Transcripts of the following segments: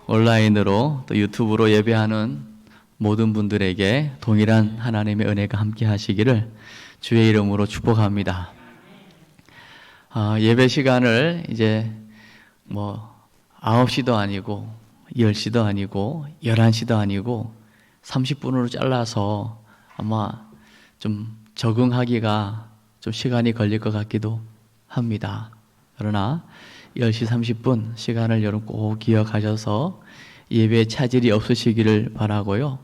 온라인으로 또 유튜브로 예배하는 모든 분들에게 동일한 하나님의 은혜가 함께 하시기를 주의 이름으로 축복합니다. 예배 시간을 이제 9시도 아니고 10시도 아니고 11시도 아니고 30분으로 잘라서 아마 좀 적응하기가 좀 시간이 걸릴 것 같기도 합니다. 그러나 10시 30분 시간을 여러분 꼭 기억하셔서 예배에 차질이 없으시기를 바라고요.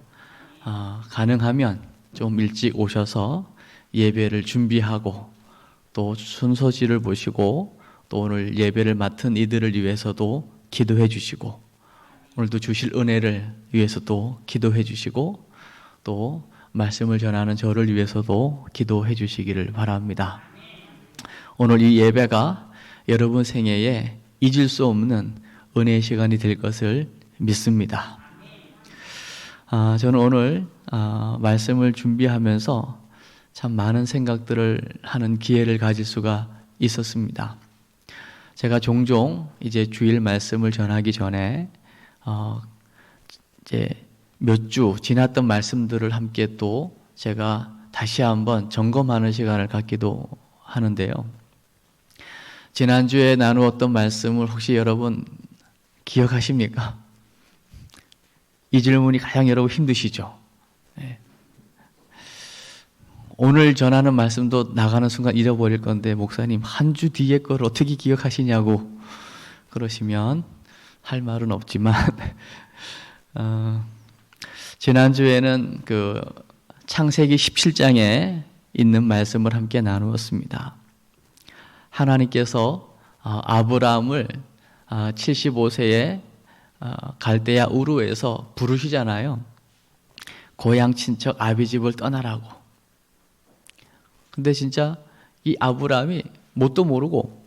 가능하면 좀 일찍 오셔서 예배를 준비하고 또 순서지를 보시고 또 오늘 예배를 맡은 이들을 위해서도 기도해 주시고 오늘도 주실 은혜를 위해서도 기도해 주시고 또 말씀을 전하는 저를 위해서도 기도해 주시기를 바랍니다. 오늘 이 예배가 여러분 생애에 잊을 수 없는 은혜의 시간이 될 것을 믿습니다. 저는 오늘 말씀을 준비하면서 참 많은 생각들을 하는 기회를 가질 수가 있었습니다. 제가 종종 이제 주일 말씀을 전하기 전에 이제 몇 주 지났던 말씀들을 함께 또 제가 다시 한번 점검하는 시간을 갖기도 하는데요. 지난주에 나누었던 말씀을 혹시 여러분 기억하십니까? 이 질문이 가장 여러분 힘드시죠? 네. 오늘 전하는 말씀도 나가는 순간 잃어버릴 건데 목사님 한 주 뒤에 걸 어떻게 기억하시냐고 그러시면 할 말은 없지만 지난주에는 그 창세기 17장에 있는 말씀을 함께 나누었습니다. 하나님께서 아브라함을 75세에 갈대아 우르에서 부르시잖아요. 고향 친척 아비 집을 떠나라고. 근데 진짜 이 아브라함이 뭣도 모르고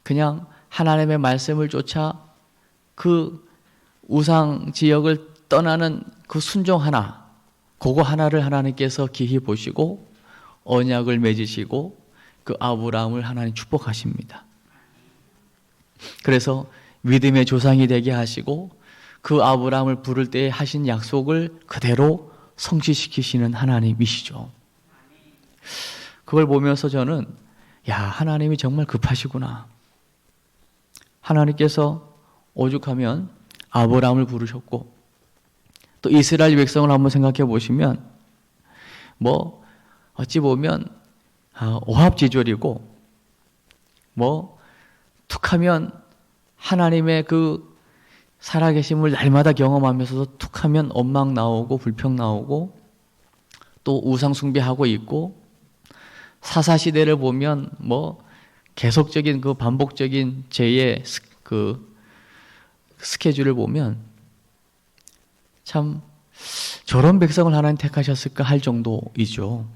그냥 하나님의 말씀을 쫓아 그 우상 지역을 떠나는 그 순종 하나, 그거 하나를 하나님께서 기히 보시고 언약을 맺으시고 그 아브라함을 하나님 축복하십니다. 그래서 믿음의 조상이 되게 하시고 그 아브라함을 부를 때 하신 약속을 그대로 성취시키시는 하나님이시죠. 그걸 보면서 저는 하나님이 정말 급하시구나. 하나님께서 오죽하면 아브라함을 부르셨고 또 이스라엘 백성을 한번 생각해 보시면 어찌 보면 오합지졸이고 툭하면 하나님의 그 살아계심을 날마다 경험하면서도 툭하면 원망 나오고 불평 나오고 또 우상 숭배하고 있고 사사시대를 보면 계속적인 그 반복적인 죄의 그 스케줄을 보면 참 저런 백성을 하나님 택하셨을까 할 정도이죠.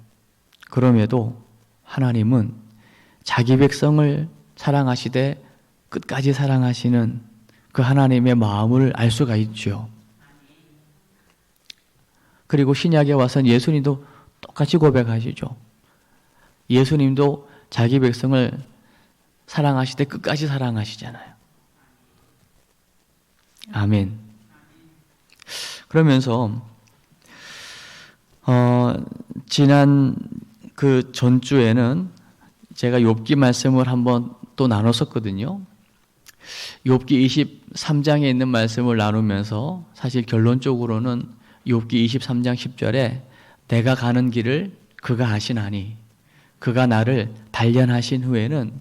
그럼에도 하나님은 자기 백성을 사랑하시되 끝까지 사랑하시는 그 하나님의 마음을 알 수가 있죠. 그리고 신약에 와서는 예수님도 똑같이 고백하시죠. 예수님도 자기 백성을 사랑하시되 끝까지 사랑하시잖아요. 아멘. 그러면서 지난 그 전주에는 제가 욥기 말씀을 한번 또 나눴었거든요. 욥기 23장에 있는 말씀을 나누면서 사실 결론적으로는 욥기 23장 10절에 내가 가는 길을 그가 아시나니 그가 나를 단련하신 후에는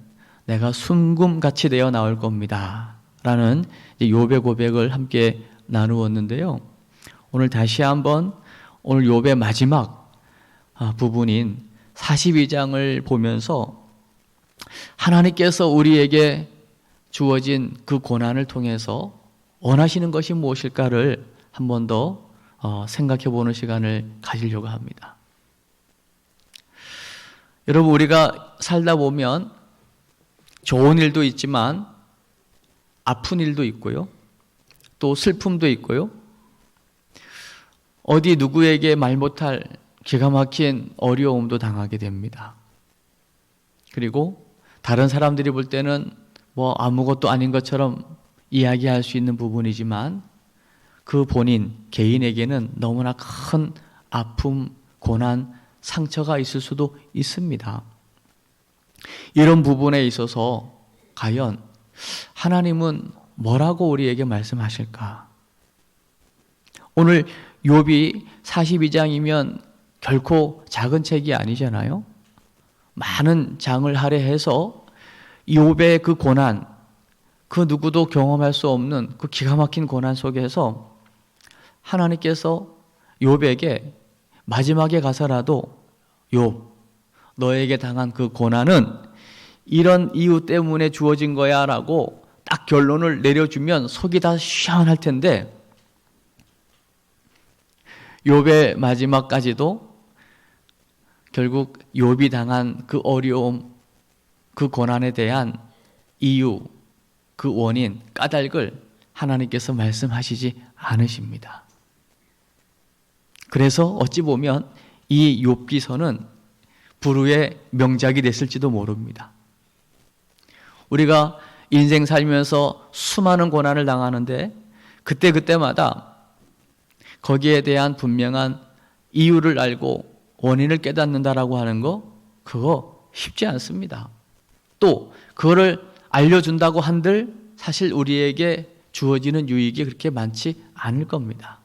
내가 순금같이 되어 나올 겁니다. 라는 욥의 고백을 함께 나누었는데요. 오늘 다시 한번 오늘 욥의 마지막 부분인 42장을 보면서 하나님께서 우리에게 주어진 그 고난을 통해서 원하시는 것이 무엇일까를 한 번 더 생각해 보는 시간을 가지려고 합니다. 여러분, 우리가 살다 보면 좋은 일도 있지만 아픈 일도 있고요. 또 슬픔도 있고요. 어디 누구에게 말 못할 기가 막힌 어려움도 당하게 됩니다. 그리고 다른 사람들이 볼 때는 아무것도 아닌 것처럼 이야기할 수 있는 부분이지만 그 본인, 개인에게는 너무나 큰 아픔, 고난, 상처가 있을 수도 있습니다. 이런 부분에 있어서 과연 하나님은 뭐라고 우리에게 말씀하실까? 오늘 욥이 42장이면 결코 작은 책이 아니잖아요. 많은 장을 할애해서 욥의 그 고난, 그 누구도 경험할 수 없는 그 기가 막힌 고난 속에서 하나님께서 욥에게 마지막에 가서라도 욥, 너에게 당한 그 고난은 이런 이유 때문에 주어진 거야 라고 딱 결론을 내려주면 속이 다 시원할 텐데, 욥의 마지막까지도 결국 욥이 당한 그 어려움, 그 고난에 대한 이유, 그 원인, 까닭을 하나님께서 말씀하시지 않으십니다. 그래서 어찌 보면 이 욥기서는 불후의 명작이 됐을지도 모릅니다. 우리가 인생 살면서 수많은 고난을 당하는데 그때마다 거기에 대한 분명한 이유를 알고 원인을 깨닫는다라고 하는 거, 그거 쉽지 않습니다. 또 그거를 알려준다고 한들 사실 우리에게 주어지는 유익이 그렇게 많지 않을 겁니다.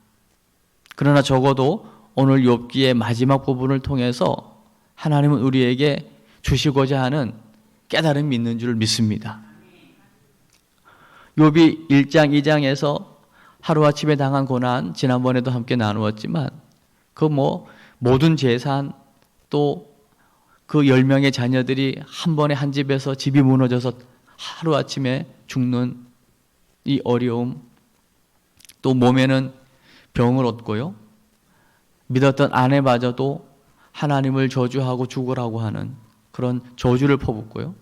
그러나 적어도 오늘 욥기의 마지막 부분을 통해서 하나님은 우리에게 주시고자 하는 깨달음이 있는 줄 믿습니다. 욥이 1장, 2장에서 하루아침에 당한 고난, 지난번에도 함께 나누었지만 그 모든 재산, 또 그 10명의 자녀들이 한 번에 한 집에서 집이 무너져서 하루아침에 죽는 이 어려움, 또 몸에는 병을 얻고요, 믿었던 아내마저도 하나님을 저주하고 죽으라고 하는 그런 저주를 퍼붓고요.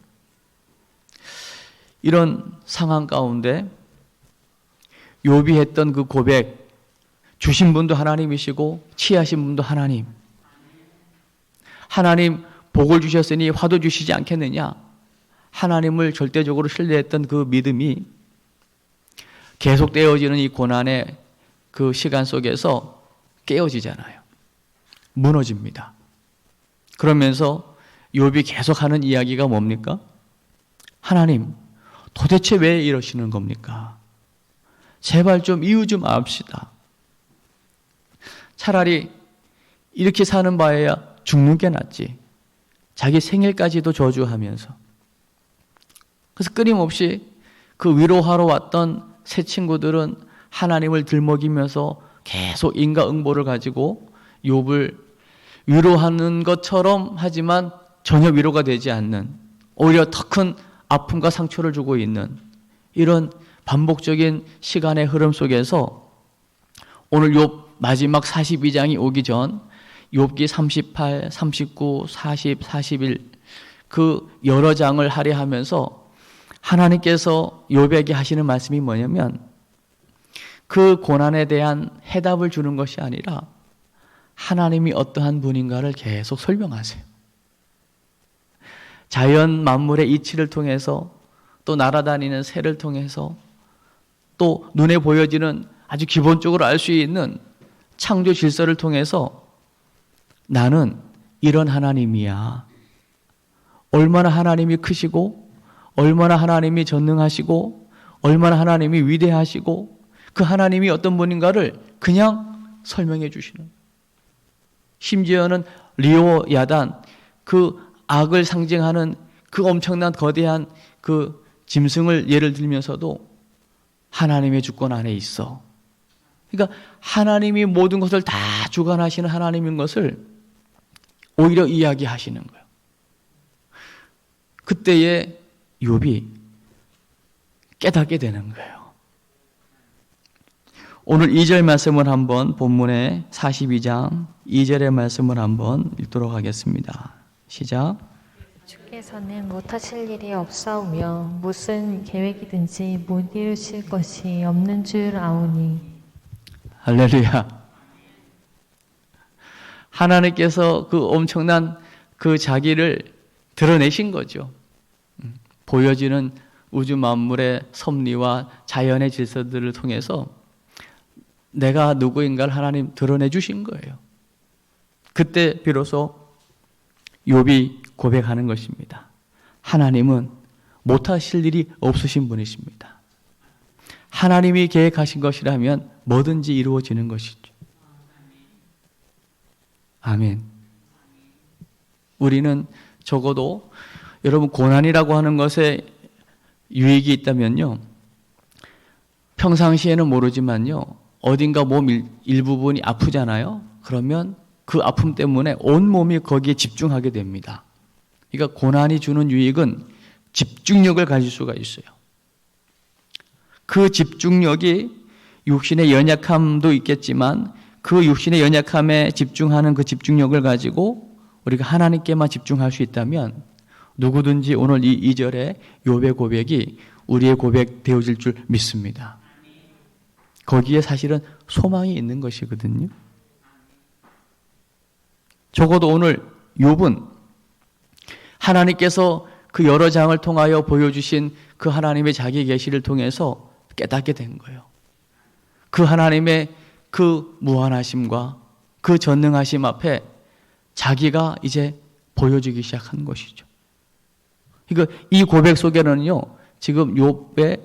이런 상황 가운데 욥이 했던 그 고백, 주신 분도 하나님이시고 취하신 분도 하나님, 하나님 복을 주셨으니 화도 주시지 않겠느냐, 하나님을 절대적으로 신뢰했던 그 믿음이 계속되어지는 이 고난의 그 시간 속에서 깨어지잖아요. 무너집니다. 그러면서 욥이 계속하는 이야기가 뭡니까? 하나님, 도대체 왜 이러시는 겁니까? 제발 좀 이유 좀 압시다. 차라리 이렇게 사는 바에야 죽는 게 낫지. 자기 생일까지도 저주하면서. 그래서 끊임없이 그 위로하러 왔던 새 친구들은 하나님을 들먹이면서 계속 인과응보를 가지고 욥을 위로하는 것처럼 하지만 전혀 위로가 되지 않는, 오히려 더 큰 아픔과 상처를 주고 있는 이런 반복적인 시간의 흐름 속에서 오늘 욥 마지막 42장이 오기 전 욥기 38, 39, 40, 41 그 여러 장을 할애하면서 하나님께서 욥에게 하시는 말씀이 뭐냐면 그 고난에 대한 해답을 주는 것이 아니라 하나님이 어떠한 분인가를 계속 설명하세요. 자연 만물의 이치를 통해서, 또 날아다니는 새를 통해서, 또 눈에 보여지는 아주 기본적으로 알 수 있는 창조 질서를 통해서 나는 이런 하나님이야. 얼마나 하나님이 크시고, 얼마나 하나님이 전능하시고, 얼마나 하나님이 위대하시고, 그 하나님이 어떤 분인가를 그냥 설명해 주시는. 심지어는 리오 야단, 그 악을 상징하는 그 엄청난 거대한 그 짐승을 예를 들면서도 하나님의 주권 안에 있어. 그러니까 하나님이 모든 것을 다 주관하시는 하나님인 것을 오히려 이야기하시는 거예요. 그때에 욥이 깨닫게 되는 거예요. 오늘 2절 말씀을 한번, 본문의 42장 2절의 말씀을 한번 읽도록 하겠습니다. 시작. 주께서는 못하실 일이 없사오며 무슨 계획이든지 못 이루실 것이 없는 줄 아오니. 할렐루야. 하나님께서 그 엄청난 그 자기를 드러내신 거죠. 보여지는 우주 만물의 섭리와 자연의 질서들을 통해서 내가 누구인가를 하나님 드러내 주신 거예요. 그때 비로소 욥이 고백하는 것입니다. 하나님은 못하실 일이 없으신 분이십니다. 하나님이 계획하신 것이라면 뭐든지 이루어지는 것이죠. 아멘. 우리는 적어도 여러분 고난이라고 하는 것에 유익이 있다면요. 평상시에는 모르지만요. 어딘가 몸 일부분이 아프잖아요. 그러면 그 아픔 때문에 온 몸이 거기에 집중하게 됩니다. 그러니까 고난이 주는 유익은 집중력을 가질 수가 있어요. 그 집중력이 육신의 연약함도 있겠지만 그 육신의 연약함에 집중하는 그 집중력을 가지고 우리가 하나님께만 집중할 수 있다면 누구든지 오늘 이 2절에 욥의 고백이 우리의 고백 되어질 줄 믿습니다. 거기에 사실은 소망이 있는 것이거든요. 적어도 오늘 욥은 하나님께서 그 여러 장을 통하여 보여주신 그 하나님의 자기 계시를 통해서 깨닫게 된 거예요. 그 하나님의 그 무한하심과 그 전능하심 앞에 자기가 이제 보여주기 시작한 것이죠. 그러니까 이 고백 속에는요, 지금 욥의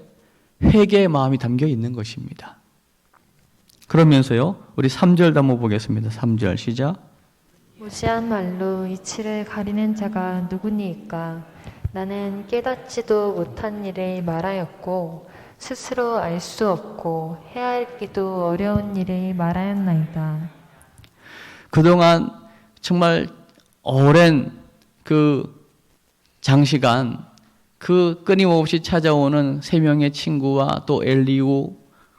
회개의 마음이 담겨 있는 것입니다. 그러면서요, 우리 3절 한번 보겠습니다. 3절 시작. 무지한 말로 이치를 가리는 자가 누구니까? 나는 깨닫지도 못한 일을 말하였고 스스로 알 수 없고 헤아리기도 어려운 일을 말하였나이다. 그동안 정말 오랜 그 장시간 그 끊임없이 찾아오는 세 명의 친구와 또 엘리후,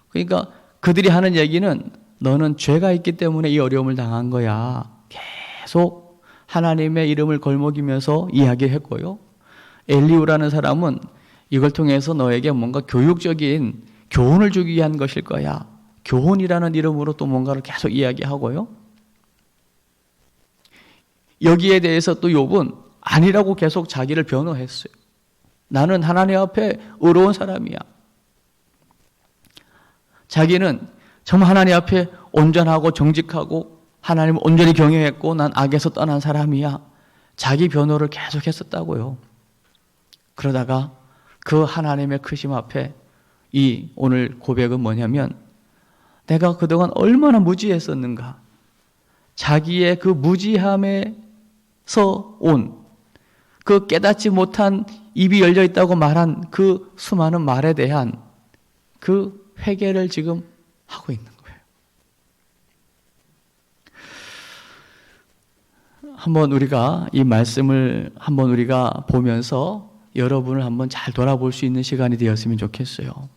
그러니까 그들이 하는 얘기는 너는 죄가 있기 때문에 이 어려움을 당한 거야. 계속 하나님의 이름을 걸먹이면서 이야기했고요. 엘리후라는 사람은 이걸 통해서 너에게 뭔가 교육적인 교훈을 주기 위한 것일 거야. 교훈이라는 이름으로 또 뭔가를 계속 이야기하고요. 여기에 대해서 또 욥은 아니라고 계속 자기를 변호했어요. 나는 하나님 앞에 의로운 사람이야. 자기는 정말 하나님 앞에 온전하고 정직하고 하나님을 온전히 경외했고 난 악에서 떠난 사람이야. 자기 변호를 계속 했었다고요. 그러다가 그 하나님의 크심 앞에 이 오늘 고백은 뭐냐면 내가 그동안 얼마나 무지했었는가. 자기의 그 무지함에서 온 그 깨닫지 못한 입이 열려 있다고 말한 그 수많은 말에 대한 그 회개를 지금 하고 있는 거예요. 한번 우리가 이 말씀을 한번 우리가 보면서 여러분을 한번 잘 돌아볼 수 있는 시간이 되었으면 좋겠어요.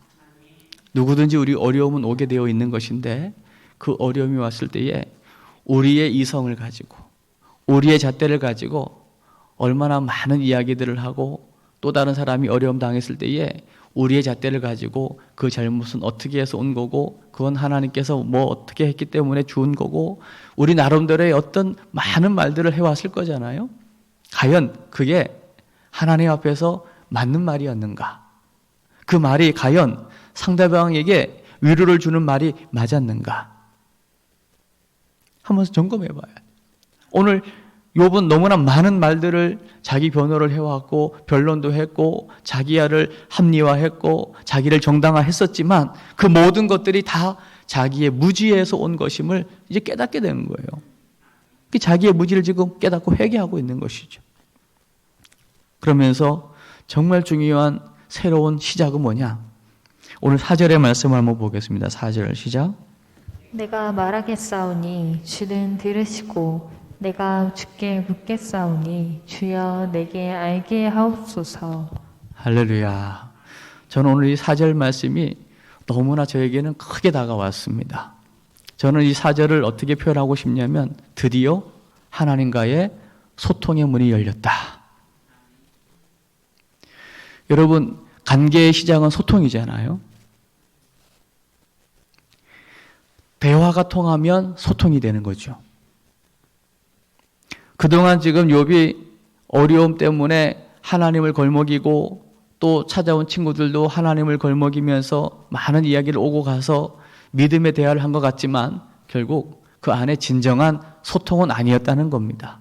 누구든지 우리 어려움은 오게 되어 있는 것인데 그 어려움이 왔을 때에 우리의 이성을 가지고 우리의 잣대를 가지고 얼마나 많은 이야기들을 하고 또 다른 사람이 어려움 당했을 때에 우리의 잣대를 가지고 그 잘못은 어떻게 해서 온 거고 그건 하나님께서 뭐 어떻게 했기 때문에 주은 거고 우리 나름대로의 어떤 많은 말들을 해왔을 거잖아요. 과연 그게 하나님 앞에서 맞는 말이었는가? 그 말이 과연 상대방에게 위로를 주는 말이 맞았는가? 한번 점검해 봐야 돼요. 오늘 욥은 너무나 많은 말들을 자기 변호를 해왔고 변론도 했고 자기야를 합리화했고 자기를 정당화했었지만 그 모든 것들이 다 자기의 무지에서 온 것임을 이제 깨닫게 되는 거예요. 자기의 무지를 지금 깨닫고 회개하고 있는 것이죠. 그러면서 정말 중요한 새로운 시작은 뭐냐? 오늘 4절의 말씀을 한번 보겠습니다. 4절 시작. 내가 말하겠사오니 주는 들으시고 내가 주께 묻겠사오니 주여 내게 알게 하옵소서. 할렐루야. 저는 오늘 이 4절 말씀이 너무나 저에게는 크게 다가왔습니다. 저는 이 4절을 어떻게 표현하고 싶냐면 드디어 하나님과의 소통의 문이 열렸다. 여러분, 관계의 시작은 소통이잖아요. 대화가 통하면 소통이 되는 거죠. 그동안 지금 욥이 어려움 때문에 하나님을 걸먹이고 또 찾아온 친구들도 하나님을 걸먹이면서 많은 이야기를 오고 가서 믿음의 대화를 한 것 같지만 결국 그 안에 진정한 소통은 아니었다는 겁니다.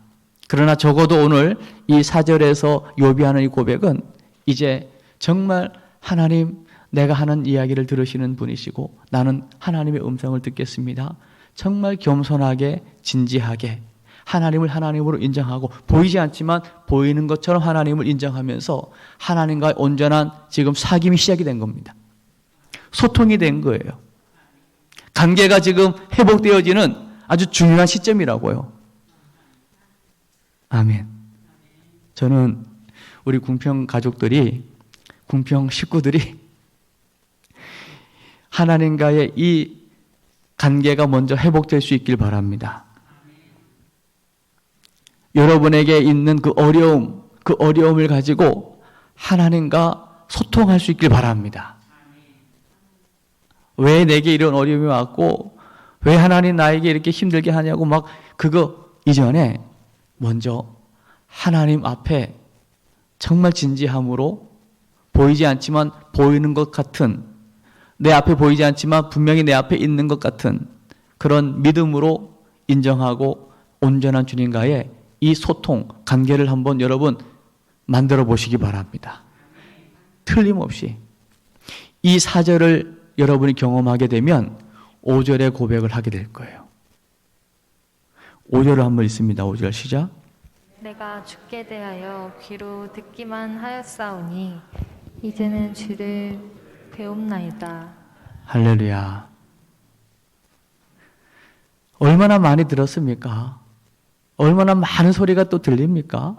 그러나 적어도 오늘 이 4절에서 욥이 하는 이 고백은 이제 정말 하나님, 내가 하는 이야기를 들으시는 분이시고 나는 하나님의 음성을 듣겠습니다. 정말 겸손하게 진지하게 하나님을 하나님으로 인정하고 보이지 않지만 보이는 것처럼 하나님을 인정하면서 하나님과의 온전한 지금 사귐이 시작이 된 겁니다. 소통이 된 거예요. 관계가 지금 회복되어지는 아주 중요한 시점이라고요. 아멘. 저는 우리 궁평 가족들이, 궁평 식구들이 하나님과의 이 관계가 먼저 회복될 수 있길 바랍니다. 여러분에게 있는 그 어려움을 가지고 하나님과 소통할 수 있길 바랍니다. 왜 내게 이런 어려움이 왔고 왜 하나님 나에게 이렇게 힘들게 하냐고 막 그거 이전에 먼저 하나님 앞에 정말 진지함으로 보이지 않지만 보이는 것 같은, 내 앞에 보이지 않지만 분명히 내 앞에 있는 것 같은 그런 믿음으로 인정하고 온전한 주님과의 이 소통, 관계를 한번 여러분 만들어 보시기 바랍니다. 틀림없이 이 4절을 여러분이 경험하게 되면 5절의 고백을 하게 될 거예요. 5절을 한번 읽습니다. 5절 시작. 내가 주께 대하여 귀로 듣기만 하였사오니 이제는 주를 배움나이다. 할렐루야. 얼마나 많이 들었습니까? 얼마나 많은 소리가 또 들립니까?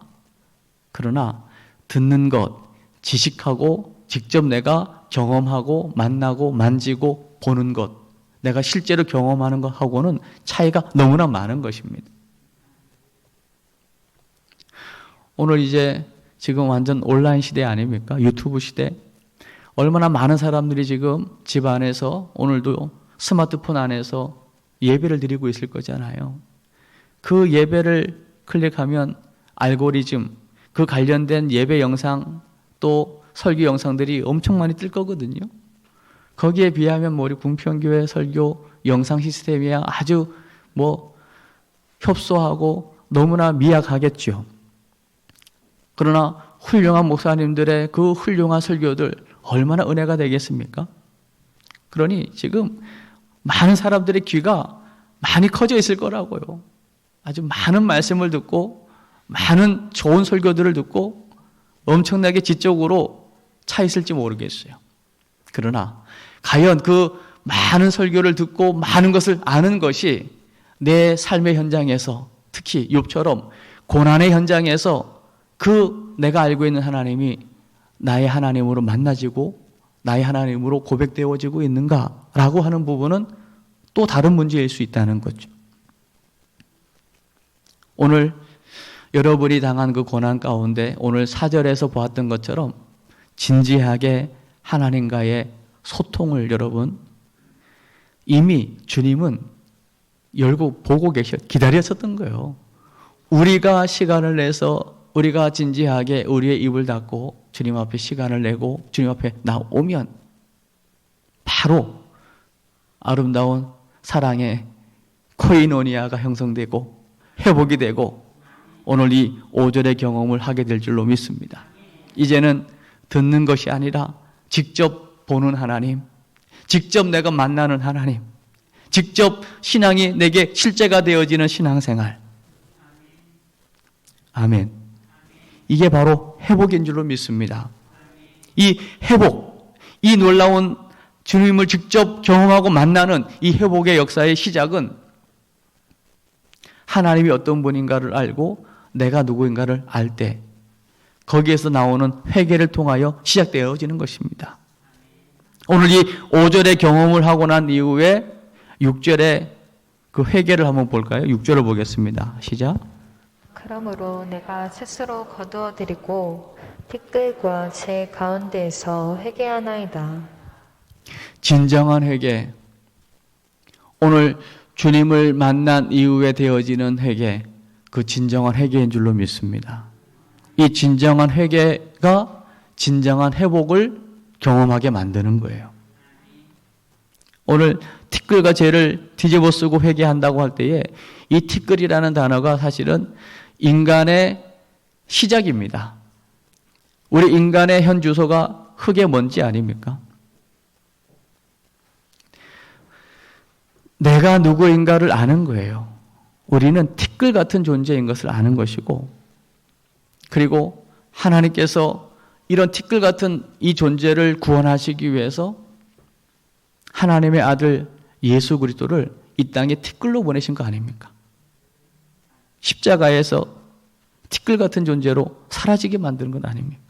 그러나 듣는 것, 지식하고 직접 내가 경험하고 만나고 만지고 보는 것, 내가 실제로 경험하는 것하고는 차이가 너무나 많은 것입니다. 오늘 이제 지금 완전 온라인 시대 아닙니까? 유튜브 시대. 얼마나 많은 사람들이 지금 집 안에서 오늘도 스마트폰 안에서 예배를 드리고 있을 거잖아요. 그 예배를 클릭하면 알고리즘, 그 관련된 예배 영상 또 설교 영상들이 엄청 많이 뜰 거거든요. 거기에 비하면 우리 궁평교회 설교 영상 시스템이 아주 협소하고 너무나 미약하겠죠. 그러나 훌륭한 목사님들의 그 훌륭한 설교들 얼마나 은혜가 되겠습니까? 그러니 지금 많은 사람들의 귀가 많이 커져 있을 거라고요. 아주 많은 말씀을 듣고 많은 좋은 설교들을 듣고 엄청나게 지적으로 차 있을지 모르겠어요. 그러나 과연 그 많은 설교를 듣고 많은 것을 아는 것이 내 삶의 현장에서 특히 욥처럼 고난의 현장에서 그 내가 알고 있는 하나님이 나의 하나님으로 만나지고 나의 하나님으로 고백되어지고 있는가라고 하는 부분은 또 다른 문제일 수 있다는 거죠. 오늘 여러분이 당한 그 고난 가운데 오늘 4절에서 보았던 것처럼 진지하게 하나님과의 소통을 여러분 이미 주님은 열고 보고 기다렸었던 거예요. 우리가 시간을 내서 우리가 진지하게 우리의 입을 닫고 주님 앞에 시간을 내고 주님 앞에 나오면 바로 아름다운 사랑의 코이노니아가 형성되고 회복이 되고 오늘 이 5절의 경험을 하게 될 줄로 믿습니다. 이제는 듣는 것이 아니라 직접 보는 하나님, 직접 내가 만나는 하나님, 직접 신앙이 내게 실제가 되어지는 신앙생활. 아멘. 이게 바로 회복인 줄로 믿습니다. 이 회복, 이 놀라운 주님을 직접 경험하고 만나는 이 회복의 역사의 시작은 하나님이 어떤 분인가를 알고 내가 누구인가를 알 때 거기에서 나오는 회개를 통하여 시작되어지는 것입니다. 오늘 이 5절의 경험을 하고 난 이후에 6절의 그 회개를 한번 볼까요? 6절을 보겠습니다. 시작. 그러므로 내가 스스로 거두어드리고 티끌과 제 가운데에서 회개하나이다. 진정한 회개. 오늘 주님을 만난 이후에 되어지는 회개, 그 진정한 회개인 줄로 믿습니다. 이 진정한 회개가 진정한 회복을 경험하게 만드는 거예요. 오늘 티끌과 죄를 뒤집어 쓰고 회개한다고 할 때에 이 티끌이라는 단어가 사실은 인간의 시작입니다. 우리 인간의 현 주소가 흙의 먼지 아닙니까? 내가 누구인가를 아는 거예요. 우리는 티끌 같은 존재인 것을 아는 것이고, 그리고 하나님께서 이런 티끌 같은 이 존재를 구원하시기 위해서 하나님의 아들 예수 그리스도를 이 땅에 티끌로 보내신 거 아닙니까? 십자가에서 티끌 같은 존재로 사라지게 만드는 건 아닙니까?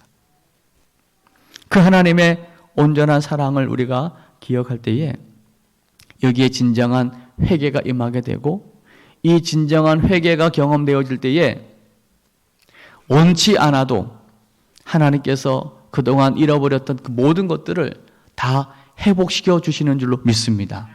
그 하나님의 온전한 사랑을 우리가 기억할 때에 여기에 진정한 회개가 임하게 되고, 이 진정한 회개가 경험되어질 때에 원치 않아도 하나님께서 그동안 잃어버렸던 그 모든 것들을 다 회복시켜 주시는 줄로 믿습니다.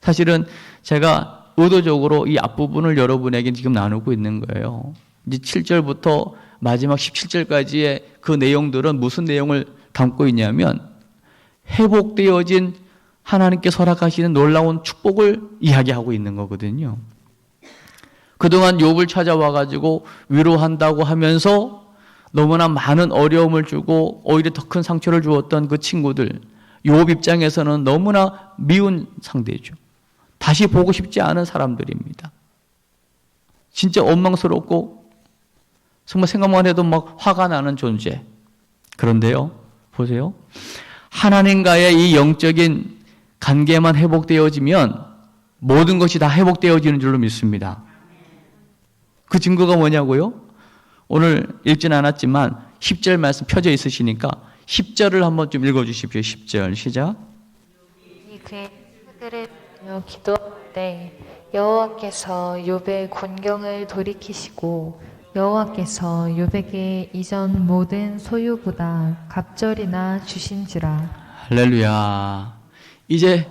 사실은 제가 의도적으로 이 앞부분을 여러분에게 지금 나누고 있는 거예요. 이제 7절부터 마지막 17절까지의 그 내용들은 무슨 내용을 담고 있냐면 회복되어진 하나님께 허락하시는 놀라운 축복을 이야기하고 있는 거거든요. 그동안 욥을 찾아와 가지고 위로한다고 하면서 너무나 많은 어려움을 주고 오히려 더 큰 상처를 주었던 그 친구들, 욥 입장에서는 너무나 미운 상대죠. 다시 보고 싶지 않은 사람들입니다. 진짜 원망스럽고 정말 생각만 해도 막 화가 나는 존재. 그런데요, 보세요. 하나님과의 이 영적인 관계만 회복되어지면 모든 것이 다 회복되어지는 줄로 믿습니다. 그 증거가 뭐냐고요? 오늘 읽진 않았지만 10절 말씀 펴져 있으시니까 10절을 한번 좀 읽어주십시오. 10절 시작. 그의 그들을 기도할 때 여호와께서 욥의 곤경을 돌이키시고 여호와께서 욥에게 이전 모든 소유보다 갑절이나 주신지라. 할렐루야. 이제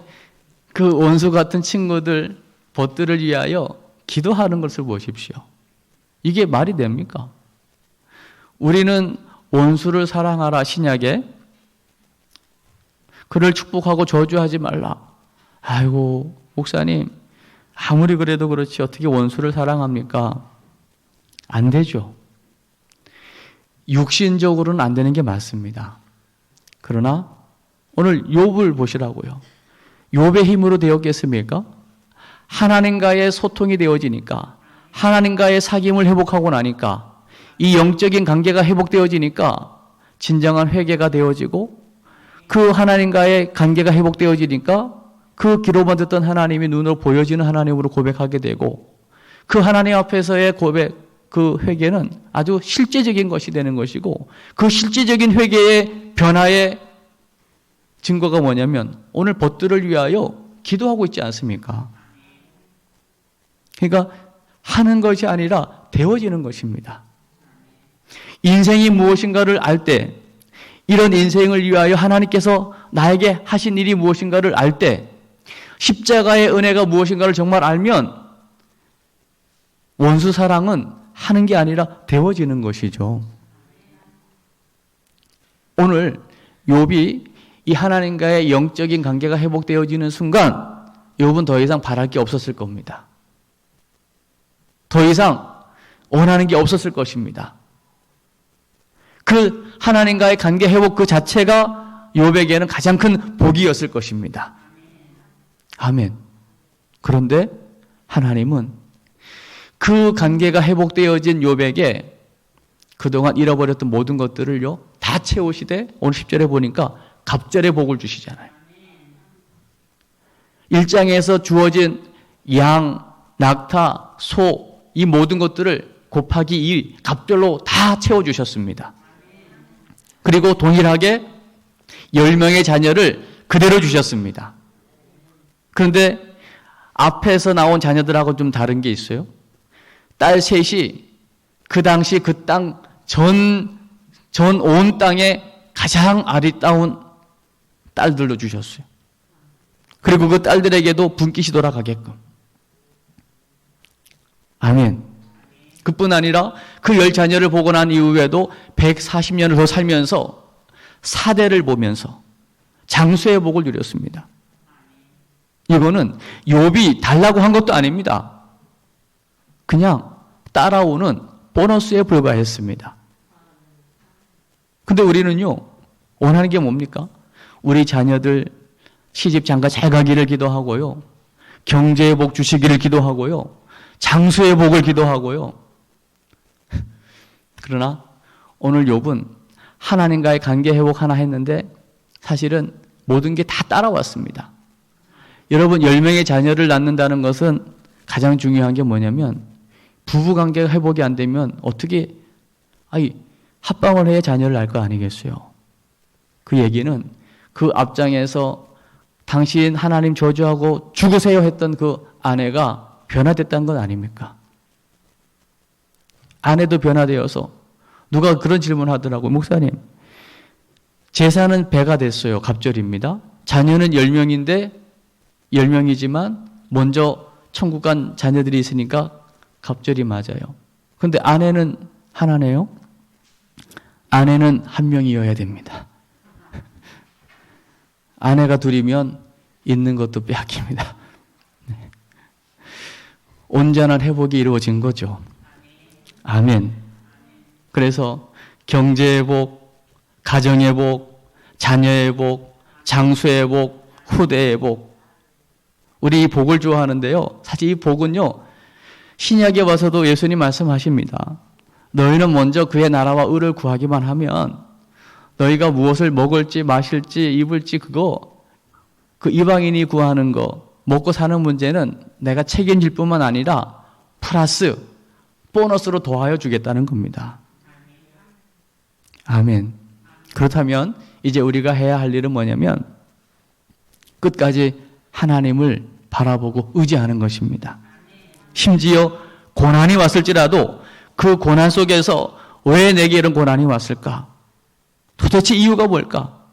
그 원수 같은 친구들 벗들을 위하여 기도하는 것을 보십시오. 이게 말이 됩니까? 우리는 원수를 사랑하라 신약에 그를 축복하고 저주하지 말라. 아이고 목사님 아무리 그래도 그렇지 어떻게 원수를 사랑합니까? 안 되죠. 육신적으로는 안 되는 게 맞습니다. 그러나 오늘 욥을 보시라고요. 욥의 힘으로 되었겠습니까? 하나님과의 소통이 되어지니까, 하나님과의 사귐을 회복하고 나니까, 이 영적인 관계가 회복되어지니까 진정한 회개가 되어지고, 그 하나님과의 관계가 회복되어지니까 그 기로만 듣던 하나님이 눈으로 보여지는 하나님으로 고백하게 되고, 그 하나님 앞에서의 고백, 그 회개는 아주 실제적인 것이 되는 것이고, 그 실제적인 회개의 변화의 증거가 뭐냐면 오늘 벗들을 위하여 기도하고 있지 않습니까? 그러니까 하는 것이 아니라 되어지는 것입니다. 인생이 무엇인가를 알 때, 이런 인생을 위하여 하나님께서 나에게 하신 일이 무엇인가를 알 때, 십자가의 은혜가 무엇인가를 정말 알면 원수 사랑은 하는 게 아니라 되어지는 것이죠. 오늘 욥이 이 하나님과의 영적인 관계가 회복되어지는 순간 욥은 더 이상 바랄 게 없었을 겁니다. 더 이상 원하는 게 없었을 것입니다. 그 하나님과의 관계 회복 그 자체가 욥에게는 가장 큰 복이었을 것입니다. 아멘. 그런데 하나님은 그 관계가 회복되어진 욥에게 그동안 잃어버렸던 모든 것들을요 다 채우시되 오늘 10절에 보니까 갑절의 복을 주시잖아요. 1장에서 주어진 양, 낙타, 소 이 모든 것들을 곱하기 2 갑절로 다 채워주셨습니다. 그리고 동일하게 10명의 자녀를 그대로 주셨습니다. 그런데 앞에서 나온 자녀들하고 좀 다른 게 있어요. 딸 셋이 그 당시 그 땅 전 온 땅에 가장 아리따운 딸들로 주셨어요. 그리고 그 딸들에게도 분깃이 돌아가게끔. 아멘. 그뿐 아니라 그 10자녀를 보고 난 이후에도 140년을 더 살면서 사대를 보면서 장수의 복을 누렸습니다. 이거는 욥이 달라고 한 것도 아닙니다. 그냥 따라오는 보너스에 불과했습니다. 근데 우리는요, 원하는 게 뭡니까? 우리 자녀들 시집 장가 잘 가기를 기도하고요. 경제의 복 주시기를 기도하고요. 장수의 복을 기도하고요. 그러나 오늘 욥은 하나님과의 관계 회복 하나 했는데 사실은 모든 게 다 따라왔습니다. 여러분 10명의 자녀를 낳는다는 것은 가장 중요한 게 뭐냐면 부부관계가 회복이 안 되면 어떻게 합방을 해야 자녀를 낳을 거 아니겠어요. 그 얘기는 그 앞장에서 당신 하나님 저주하고 죽으세요 했던 그 아내가 변화됐다는 건 아닙니까? 아내도 변화되어서 누가 그런 질문을 하더라고요. 목사님, 재산은 배가 됐어요. 갑절입니다. 자녀는 10명인데 10명이지만 먼저 천국 간 자녀들이 있으니까 갑절이 맞아요. 그런데 아내는 하나네요. 아내는 한 명이어야 됩니다. 아내가 둘이면 있는 것도 빼앗깁니다. 온전한 회복이 이루어진 거죠. 아멘. 그래서 경제의 복, 가정의 복, 자녀의 복, 장수의 복, 후대의 복. 우리 이 복을 좋아하는데요. 사실 이 복은요, 신약에 와서도 예수님 말씀하십니다. 너희는 먼저 그의 나라와 의를 구하기만 하면 너희가 무엇을 먹을지 마실지 입을지 그 이방인이 구하는 거 먹고 사는 문제는 내가 책임질 뿐만 아니라 플러스 보너스로 더하여 주겠다는 겁니다. 아멘. 그렇다면 이제 우리가 해야 할 일은 뭐냐면 끝까지 하나님을 바라보고 의지하는 것입니다. 심지어 고난이 왔을지라도 그 고난 속에서 왜 내게 이런 고난이 왔을까? 도대체 이유가 뭘까?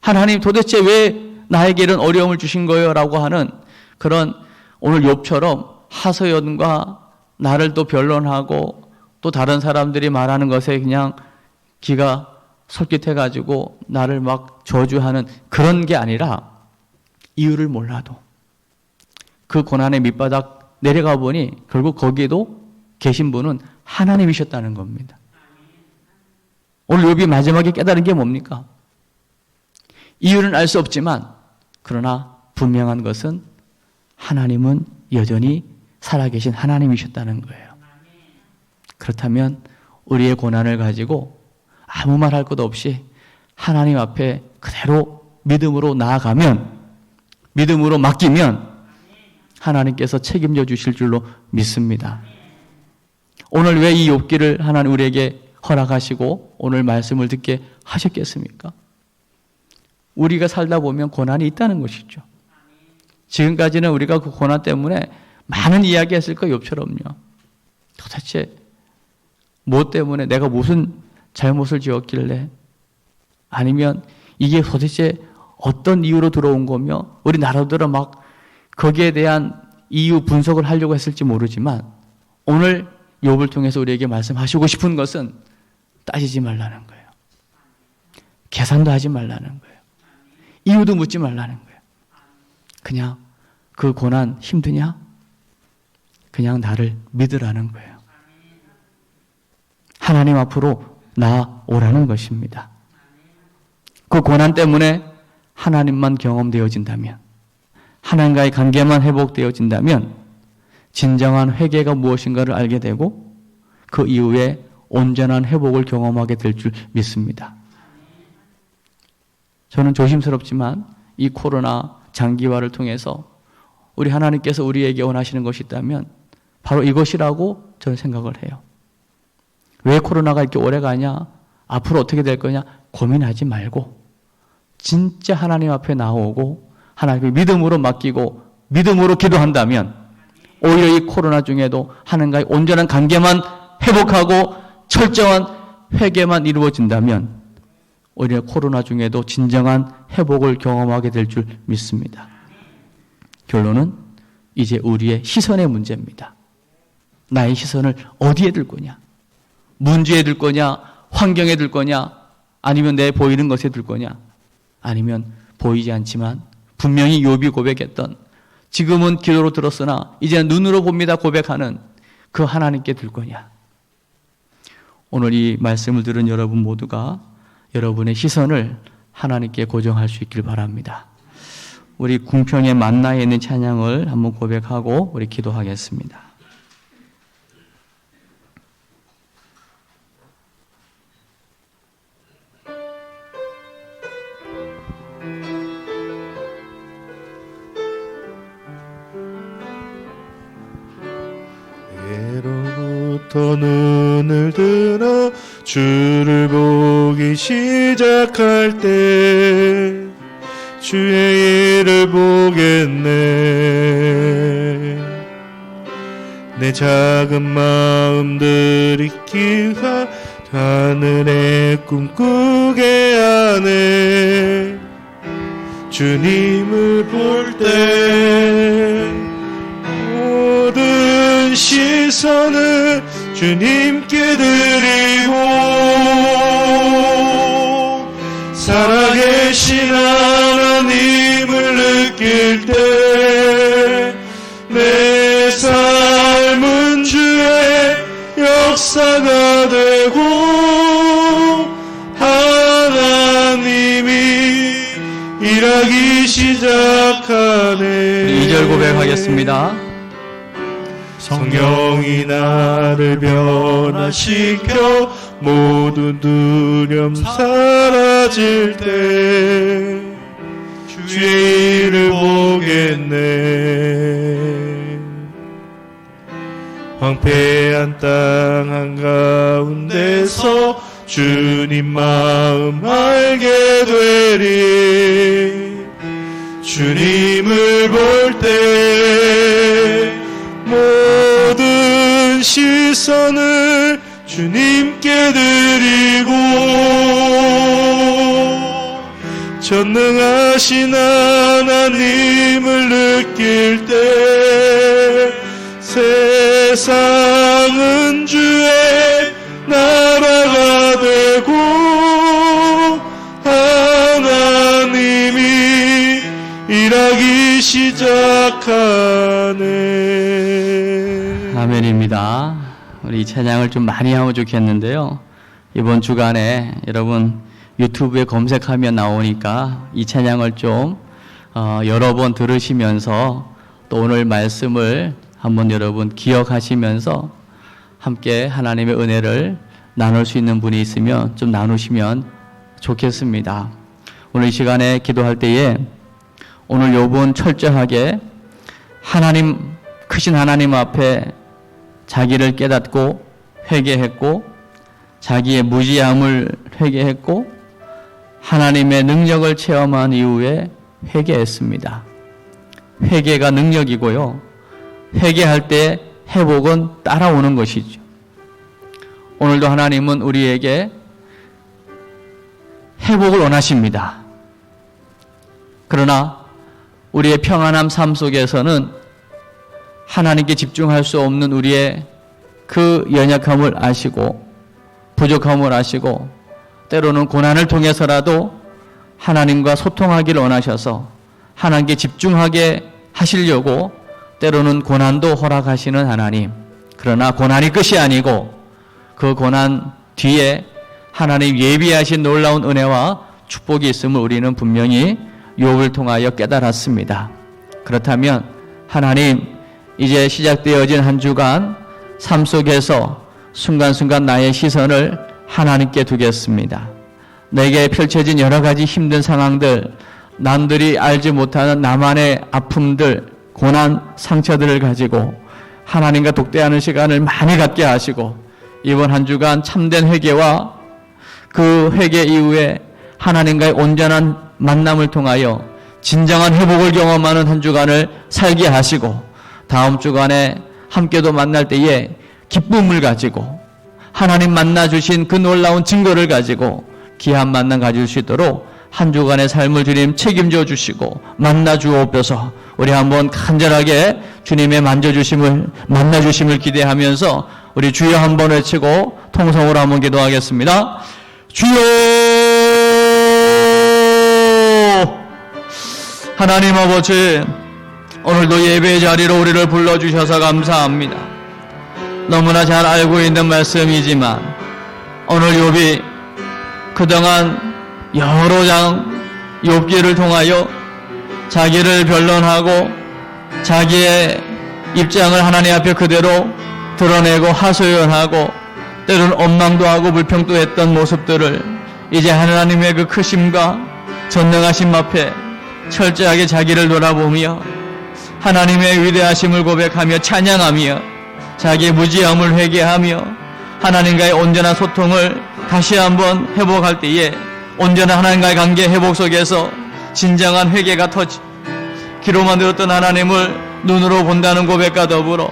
하나님 도대체 왜 나에게 이런 어려움을 주신 거예요? 라고 하는 그런 오늘 욥처럼 하소연과 나를 또 변론하고 또 다른 사람들이 말하는 것에 그냥 기가 솔깃해가지고 나를 막 저주하는 그런 게 아니라 이유를 몰라도 그 고난의 밑바닥 내려가 보니 결국 거기에도 계신 분은 하나님이셨다는 겁니다. 오늘 욥이 마지막에 깨달은 게 뭡니까? 이유는 알 수 없지만 그러나 분명한 것은 하나님은 여전히 살아계신 하나님이셨다는 거예요. 그렇다면 우리의 고난을 가지고 아무 말 할 것 없이 하나님 앞에 그대로 믿음으로 나아가면, 믿음으로 맡기면 하나님께서 책임져 주실 줄로 믿습니다. 오늘 왜 이 욥기를 하나님 우리에게 허락하시고 오늘 말씀을 듣게 하셨겠습니까? 우리가 살다 보면 고난이 있다는 것이죠. 지금까지는 우리가 그 고난 때문에 많은 이야기 했을 거예요. 욥처럼요. 도대체 뭐 때문에 내가 무슨 잘못을 지었길래, 아니면 이게 도대체 어떤 이유로 들어온 거며, 우리 나라들은 막 거기에 대한 이유 분석을 하려고 했을지 모르지만 오늘 욥을 통해서 우리에게 말씀하시고 싶은 것은 따지지 말라는 거예요. 계산도 하지 말라는 거예요. 이유도 묻지 말라는 거예요. 그냥 그 고난 힘드냐? 그냥 나를 믿으라는 거예요. 하나님 앞으로 나오라는 것입니다. 그 고난 때문에 하나님만 경험되어진다면, 하나님과의 관계만 회복되어진다면 진정한 회개가 무엇인가를 알게 되고 그 이후에 온전한 회복을 경험하게 될 줄 믿습니다. 저는 조심스럽지만 이 코로나 장기화를 통해서 우리 하나님께서 우리에게 원하시는 것이 있다면 바로 이것이라고 저는 생각을 해요. 왜 코로나가 이렇게 오래 가냐? 앞으로 어떻게 될 거냐? 고민하지 말고 진짜 하나님 앞에 나오고 하나님의 믿음으로 맡기고 믿음으로 기도한다면 오히려 이 코로나 중에도 하나님과의 온전한 관계만 회복하고 철저한 회개만 이루어진다면 오히려 코로나 중에도 진정한 회복을 경험하게 될 줄 믿습니다. 결론은 이제 우리의 시선의 문제입니다. 나의 시선을 어디에 둘 거냐? 문제에 둘 거냐? 환경에 둘 거냐? 아니면 내 보이는 것에 둘 거냐? 아니면 보이지 않지만 분명히 욥이 고백했던 지금은 기도로 들었으나 이제는 눈으로 봅니다 고백하는 그 하나님께 들 거냐? 오늘 이 말씀을 들은 여러분 모두가 여러분의 시선을 하나님께 고정할 수 있길 바랍니다. 우리 궁평의 만나에 있는 찬양을 한번 고백하고 우리 기도하겠습니다. 예로부터 눈을 들어 주를 보기 시작할 때 주의 일을 보겠네. 내 작은 마음 들이키사 하늘에 꿈꾸게 하네. 주님을 볼 때 모든 시선을 주님께 드리고 살아계신 하나님을 느낄 때 내 삶은 주의 역사가 되고 하나님이 일하기 시작하네. 2절 고백하겠습니다. 성령이 나를 변화시켜 모든 두려움 사라질 때 주의 일을 보겠네. 황폐한 땅 한가운데서 주님 마음 알게 되리. 주님을 볼 때 모든 시선을 주님께 드리고 전능하신 하나님을 느낄 때 세상은 주의 나라가 되고 하나님이 일하기 시작하네. 아멘입니다. 우리 이 찬양을 좀 많이 하면 좋겠는데요. 이번 주간에 여러분 유튜브에 검색하면 나오니까 이 찬양을 좀 여러 번 들으시면서 또 오늘 말씀을 한번 여러분 기억하시면서 함께 하나님의 은혜를 나눌 수 있는 분이 있으면 좀 나누시면 좋겠습니다. 오늘 이 시간에 기도할 때에 오늘 요번 철저하게 하나님, 크신 하나님 앞에 자기를 깨닫고 회개했고 자기의 무지함을 회개했고 하나님의 능력을 체험한 이후에 회개했습니다. 회개가 능력이고요. 회개할 때 회복은 따라오는 것이죠. 오늘도 하나님은 우리에게 회복을 원하십니다. 그러나 우리의 평안한 삶 속에서는 하나님께 집중할 수 없는 우리의 그 연약함을 아시고 부족함을 아시고 때로는 고난을 통해서라도 하나님과 소통하기를 원하셔서 하나님께 집중하게 하시려고 때로는 고난도 허락하시는 하나님. 그러나 고난이 끝이 아니고 그 고난 뒤에 하나님 예비하신 놀라운 은혜와 축복이 있음을 우리는 분명히 욥을 통하여 깨달았습니다. 그렇다면 하나님, 이제 시작되어진 한 주간 삶 속에서 순간순간 나의 시선을 하나님께 두겠습니다. 내게 펼쳐진 여러 가지 힘든 상황들, 남들이 알지 못하는 나만의 아픔들, 고난, 상처들을 가지고 하나님과 독대하는 시간을 많이 갖게 하시고 이번 한 주간 참된 회개와 그 회개 이후에 하나님과의 온전한 만남을 통하여 진정한 회복을 경험하는 한 주간을 살게 하시고 다음 주간에 함께도 만날 때에 기쁨을 가지고 하나님 만나주신 그 놀라운 증거를 가지고 귀한 만남 가질 수 있도록 한 주간의 삶을 주님 책임져 주시고 만나 주옵소서. 우리 한번 간절하게 주님의 만나 주심을 기대하면서 우리 주여 한번 외치고 통성으로 한번 기도하겠습니다. 주여! 하나님 아버지, 오늘도 예배 자리로 우리를 불러주셔서 감사합니다. 너무나 잘 알고 있는 말씀이지만 오늘 욥이 그동안 여러 장 욥기를 통하여 자기를 변론하고 자기의 입장을 하나님 앞에 그대로 드러내고 하소연하고 때로는 원망도 하고 불평도 했던 모습들을 이제 하나님의 그 크심과 전능하심 앞에 철저하게 자기를 돌아보며 하나님의 위대하심을 고백하며 찬양하며 자기의 무지함을 회개하며 하나님과의 온전한 소통을 다시 한번 회복할 때에 온전한 하나님과의 관계 회복 속에서 진정한 회개가 터지 귀로만 들었던 하나님을 눈으로 본다는 고백과 더불어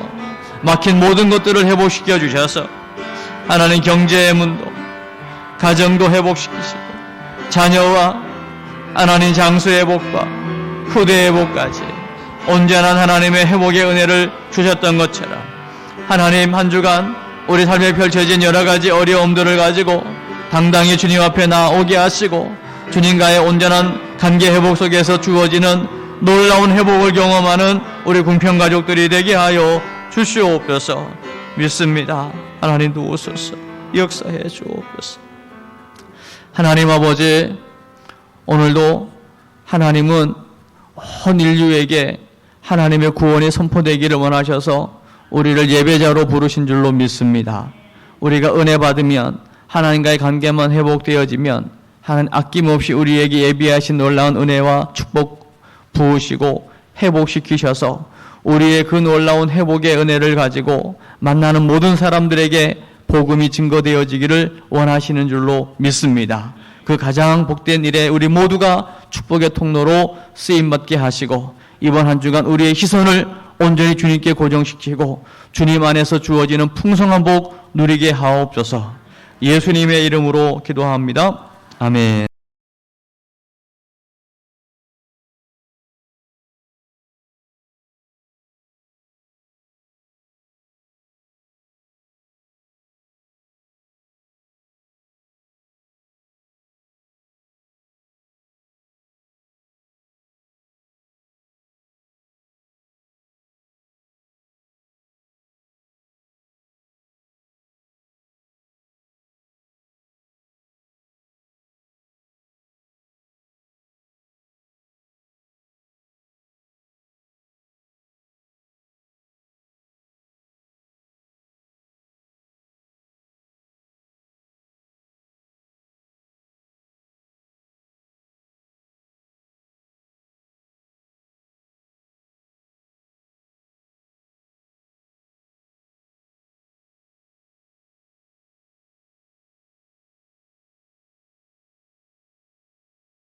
막힌 모든 것들을 회복시켜 주셔서 하나님 경제의 문도 가정도 회복시키시고 자녀와 하나님 장수의 복과 후대의 복까지 온전한 하나님의 회복의 은혜를 주셨던 것처럼 하나님 한 주간 우리 삶에 펼쳐진 여러 가지 어려움들을 가지고 당당히 주님 앞에 나오게 하시고 주님과의 온전한 관계 회복 속에서 주어지는 놀라운 회복을 경험하는 우리 궁평가족들이 되게 하여 주시옵소서. 믿습니다. 하나님 도우소서. 역사해 주옵소서. 하나님 아버지, 오늘도 하나님은 온 인류에게 하나님의 구원이 선포되기를 원하셔서 우리를 예배자로 부르신 줄로 믿습니다. 우리가 은혜 받으면 하나님과의 관계만 회복되어지면 하나님 아낌없이 우리에게 예비하신 놀라운 은혜와 축복 부으시고 회복시키셔서 우리의 그 놀라운 회복의 은혜를 가지고 만나는 모든 사람들에게 복음이 증거되어지기를 원하시는 줄로 믿습니다. 그 가장 복된 일에 우리 모두가 축복의 통로로 쓰임받게 하시고 이번 한 주간 우리의 시선을 온전히 주님께 고정시키고 주님 안에서 주어지는 풍성한 복 누리게 하옵소서. 예수님의 이름으로 기도합니다. 아멘.